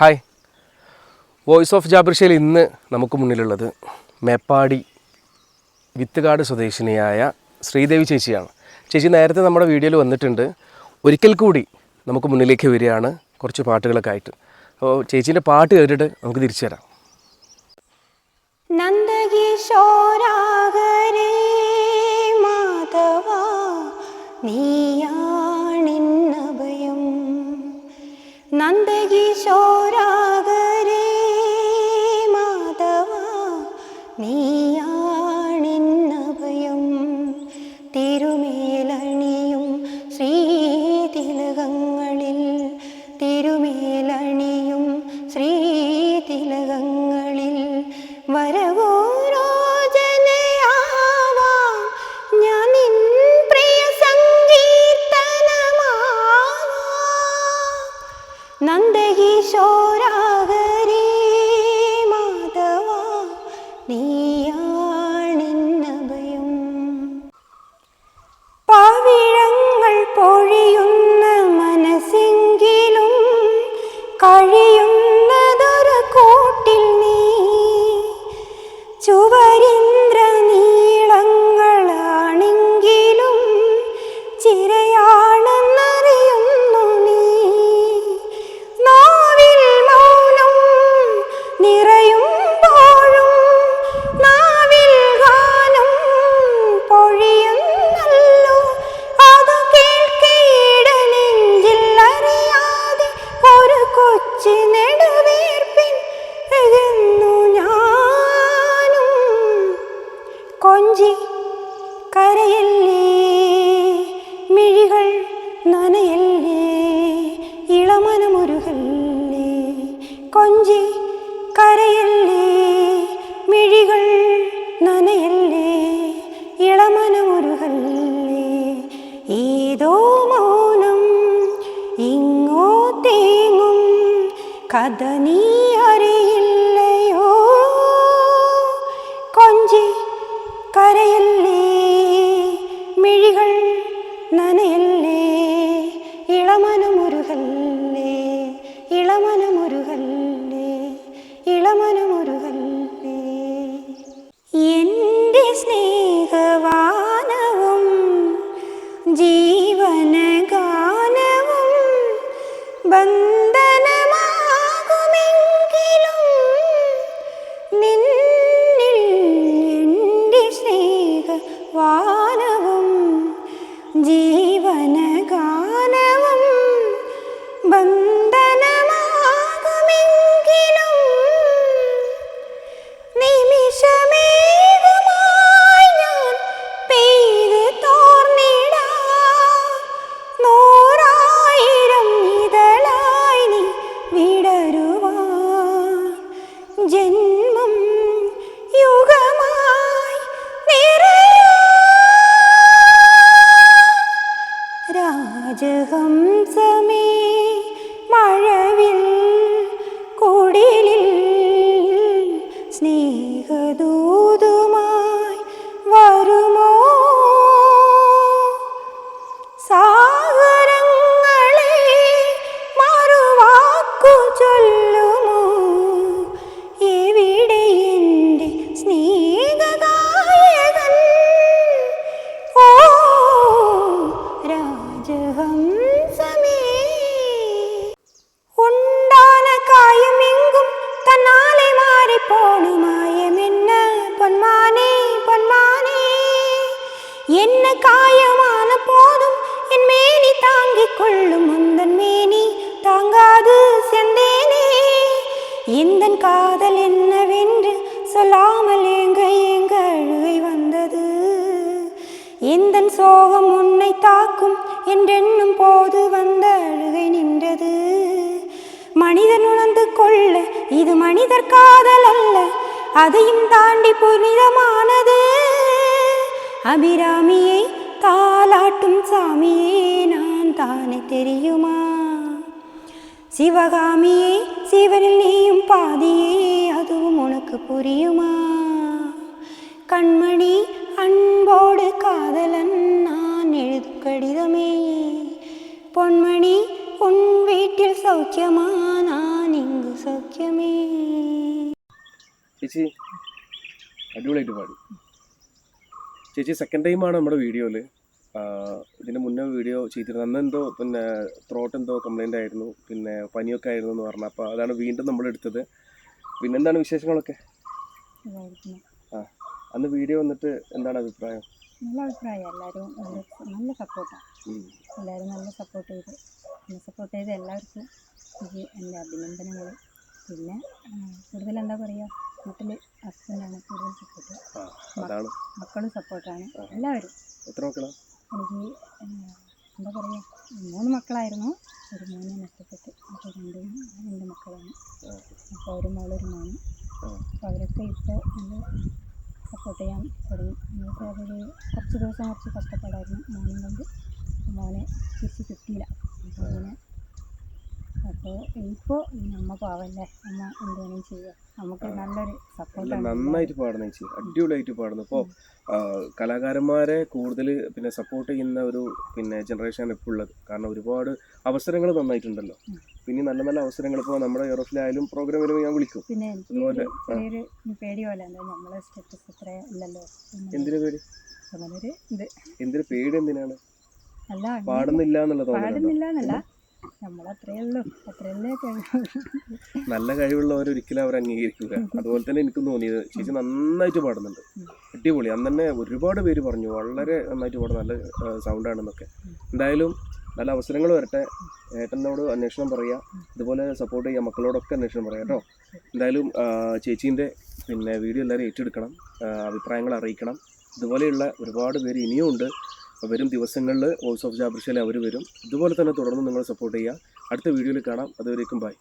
Hi, voice of ജാബിർഷയിൽ ഇന്ന് നമുക്ക് മുന്നിലുള്ളത് മേപ്പാടി വിത്തുകാട് സ്വദേശിനിയായ ശ്രീദേവി ചേച്ചിയാണ്. ചേച്ചി നേരത്തെ നമ്മുടെ വീഡിയോയിൽ വന്നിട്ടുണ്ട്. ഒരിക്കൽ കൂടി നമുക്ക് മുന്നിലേക്ക് വരികയാണ് കുറച്ച് പാട്ടുകളൊക്കെ ആയിട്ട്. അപ്പോൾ ചേച്ചീൻ്റെ പാട്ട് കേട്ടിട്ട് നമുക്ക് തിരിച്ചു തരാം. നന്ദകിശോരാഗരേ മാധവ നീയാണിന്നഭയം, നന്ദകിശോരാഗരേ മാധവ നീയാണിന്നഭയം, തിരുമേലണിയും ശ്രീതിലകങ്ങളിൽ, തിരുമേലണിയും ശ്രീതിലകങ്ങളിൽ വരവോ രോചനയാവാം ഞാൻ നിൻ പ്രിയ സംഗീതനമാവാം, നന്ദകിശോരാഗരേ മാധവ നീയാണിന്നഭയം. പവിഴങ്ങൾ പൊഴിയുന്ന മനസ്സെങ്കിലും കഴിയുന്നതൊരു കൂട്ടിൽ നീ, ചുവരിന്ദ്ര നീളങ്ങളാണെങ്കിലും ചിരയാണെന്നറിയുന്നു നീ, നാവിൽ മൗനം നിറയുമ്പോഴും നാവിൽ ഗാനം പൊഴിയുന്നല്ലോ, അത് കേൾക്കയിടനെഞ്ചിൽ അറിയാതെ ഒരു കൊച്ചു നെടുവീർപ്പിൻ എന്നു ഞാനും കൊഞ്ചി കരയല്ലേ, മിഴികൾ നനയല്ലേ, ഇളമനമുരുകല്ലേ, കൊഞ്ചി കരയല്ലേ, മിഴികൾ നനയല്ലേ, ഇളമനമുരുകല്ലേ, ഏതോ മൗനം ഇങ്ങോ തേങ്ങും കഥ നീ അറിയില്ലയോ, കൊഞ്ചി കരയല്ലേ, മിഴികൾ നനയല്ലേ, ഇളമനമുരുകല്ലേ, ഇളമനമുരുകല്ലേ, ഇളമനമുരുകല്ലേ. എൻ്റെ സ്നേഹവാനവും ജീവനഗാനവും ബന്ധനമാകുമെങ്കിലും നിന്നിൽ എൻ്റെ സ്നേഹവാനവും ജീവനഗാനവും ബന്ധനമാകുമെങ്കിലും നിമിഷമേകമായി ഞാൻ പെയ്ത് തോർന്നിടാം, നൂറായിരം ഇതളായി നീ വിടരുവാൻ, ജന്മം യുഗമായി രാജഹംസമേ മഴവിൽ കുടിലിൽ സ്നേഹദൂതുമായി വരുമോ, സാഗരങ്ങളെ മറുവാക്കു ചൊല്ലുമോ, എവിടെ എൻ്റെ സ്നേഹഗായകൻ, ഓ രാജഹംസമേ. ഉണ്ടാന കായമെങ്കും തന്നാലെ മാറിപ്പോണു മായമെന്ന പൊന്മാനേ പൊന്മാനേ, என்ன காயமான போதும் என் மேனி தாங்கிக் கொள்ளும், முந்தன் மேனி தாங்காது செந்தேனே, எந்தன் காதல் என்னவென்று சொல்லாமல் ஏங்க ஏங்க அழுகை வந்தது, எந்தன் சோகம் உன்னை தாக்கும் என்றென்னும் போது வந்த அழுகை நின்றது, மனிதன் உணர்ந்து கொள்ள இது மனிதர் காதல் அல்ல, அதையும் தாண்டி புனிதமானது, அபிராமியை தாலாட்டும் சாமியே நான் தானே தெரியுமா, சிவகாமியே சிவனில் நீயும் பாதியே அதுவும் உனக்கு புரியுமா, கண்மணி அன்போடு காதலன் நான் எழுதும் கடிதமே, பொன்மணி உன் வீட்டில் சௌக்கியமா நான் இங்கு ചേച്ചി അടിപൊളിയായിട്ട് പാടി. ചേച്ചി സെക്കൻഡ് ടൈമാണ് നമ്മുടെ വീഡിയോയിൽ. ഇതിന് മുന്നേ വീഡിയോ ചെയ്തിരുന്നത് അന്ന് എന്തോ പിന്നെ ത്രോട്ട് എന്തോ കംപ്ലൈൻ്റ് ആയിരുന്നു, പിന്നെ പനിയൊക്കെ ആയിരുന്നു എന്ന് പറഞ്ഞു. അപ്പോൾ അതാണ് വീണ്ടും നമ്മൾ എടുത്തത്. പിന്നെന്താണ് വിശേഷങ്ങളൊക്കെ? ആ അന്ന് വീഡിയോ വന്നിട്ട് എന്താണ് അഭിപ്രായം? നല്ല അഭിപ്രായം. എല്ലാവരും നല്ല സപ്പോർട്ടാണ്. എല്ലാവരും നല്ല സപ്പോർട്ട് ചെയ്ത് എല്ലാവർക്കും എനിക്ക് എൻ്റെ അഭിനന്ദനങ്ങൾ. പിന്നെ കൂടുതൽ എന്താ പറയുക, വീട്ടിൽ ഹസ്ബൻഡാണ് കൂടുതൽ സപ്പോർട്ട്, മക്കളും സപ്പോർട്ടാണ്. എല്ലാവരും. എത്ര മക്കളാണ്? എനിക്ക് എന്താ പറയുക, 3 മക്കളായിരുന്നു. ഒരു മോനെ നഷ്ടപ്പെട്ടു. അപ്പോൾ 2 മക്കളാണ്. അപ്പോൾ ഒരു മോളൊരു മോന്. അപ്പോൾ അവരൊക്കെ ഇപ്പോൾ നല്ല സപ്പോർട്ട് ചെയ്യാൻ തുടങ്ങി. എന്നിട്ട് അതൊരു കുറച്ച് ദിവസം കുറച്ച് കഷ്ടപ്പാടായിരുന്നു മോനെ കൊണ്ട്. മോനെ തിരിച്ച് കിട്ടിയില്ല. അപ്പോൾ അങ്ങനെ അപ്പോൾ ഇപ്പോൾ അമ്മ പാവല്ലേ, അമ്മ എന്ത് വേണമെങ്കിലും ചെയ്യുക. നമുക്ക് നല്ലൊരു സപ്പോർട്ടാണ്. നന്നായിട്ട് പാടുന്ന ചേച്ചി, അടിപൊളിയായിട്ട് പാടുന്നു. ഇപ്പോൾ കലാകാരന്മാരെ കൂടുതൽ പിന്നെ സപ്പോർട്ട് ചെയ്യുന്ന ഒരു പിന്നെ ജനറേഷനാണ് ഇപ്പോൾ ഉള്ളത്. കാരണം ഒരുപാട് അവസരങ്ങൾ നന്നായിട്ടുണ്ടല്ലോ. പിന്നെ നല്ല നല്ല അവസരങ്ങൾ ഇപ്പോൾ നമ്മുടെ യൂറോപ്പിലായാലും പ്രോഗ്രാം വരുമ്പോൾ ഞാൻ വിളിക്കും. പിന്നെ എനിക്ക് ചെറിയൊരു പേടി പോലെ എന്താ, നമ്മളെ സ്റ്റെപ്സ് അത്ര ഇല്ലല്ലോ. എന്തിനു പേടി? അങ്ങനൊരു ഇത്. എന്തിനു പേടി? എന്തിനാണ്? അല്ല, പാടുന്നില്ല എന്നുള്ളത്. പാടുന്നില്ല എന്നല്ല, നമ്മളത്രയേ ഉള്ളൂ, അത്രയല്ലേ. നല്ല കഴിവുള്ളവരൊരിക്കലും അവർ അംഗീകരിക്കുക. അതുപോലെ തന്നെ എനിക്കും തോന്നിയത് ചേച്ചി നന്നായിട്ട് പാടുന്നുണ്ട്, അടിപൊളി. അന്ന് തന്നെ ഒരുപാട് പേര് പറഞ്ഞു വളരെ നന്നായിട്ട് പാടും, നല്ല സൗണ്ടാണെന്നൊക്കെ. എന്തായാലും നല്ല അവസരങ്ങൾ വരട്ടെ. ഏട്ടനോട് അന്വേഷണം പറയുക, ഇതുപോലെ സപ്പോർട്ട് ചെയ്യുക, മക്കളോടൊക്കെ അന്വേഷണം പറയാം കേട്ടോ. എന്തായാലും ചേച്ചീൻ്റെ പിന്നെ വീഡിയോ എല്ലാവരും ഏറ്റെടുക്കണം, അഭിപ്രായങ്ങൾ അറിയിക്കണം. ഇതുപോലെയുള്ള ഒരുപാട് പേര് ഇനിയും ഉണ്ട്. വരും ദിവസങ്ങളിൽ വോയിസ് ഓഫ് ജാബർഷയിൽ അവർ വരും. ഇതുപോലെ തന്നെ തുടർന്ന് നിങ്ങൾ സപ്പോർട്ട് ചെയ്യുക. അടുത്ത വീഡിയോയിൽ കാണാം. അതുവരേക്കും ബൈ.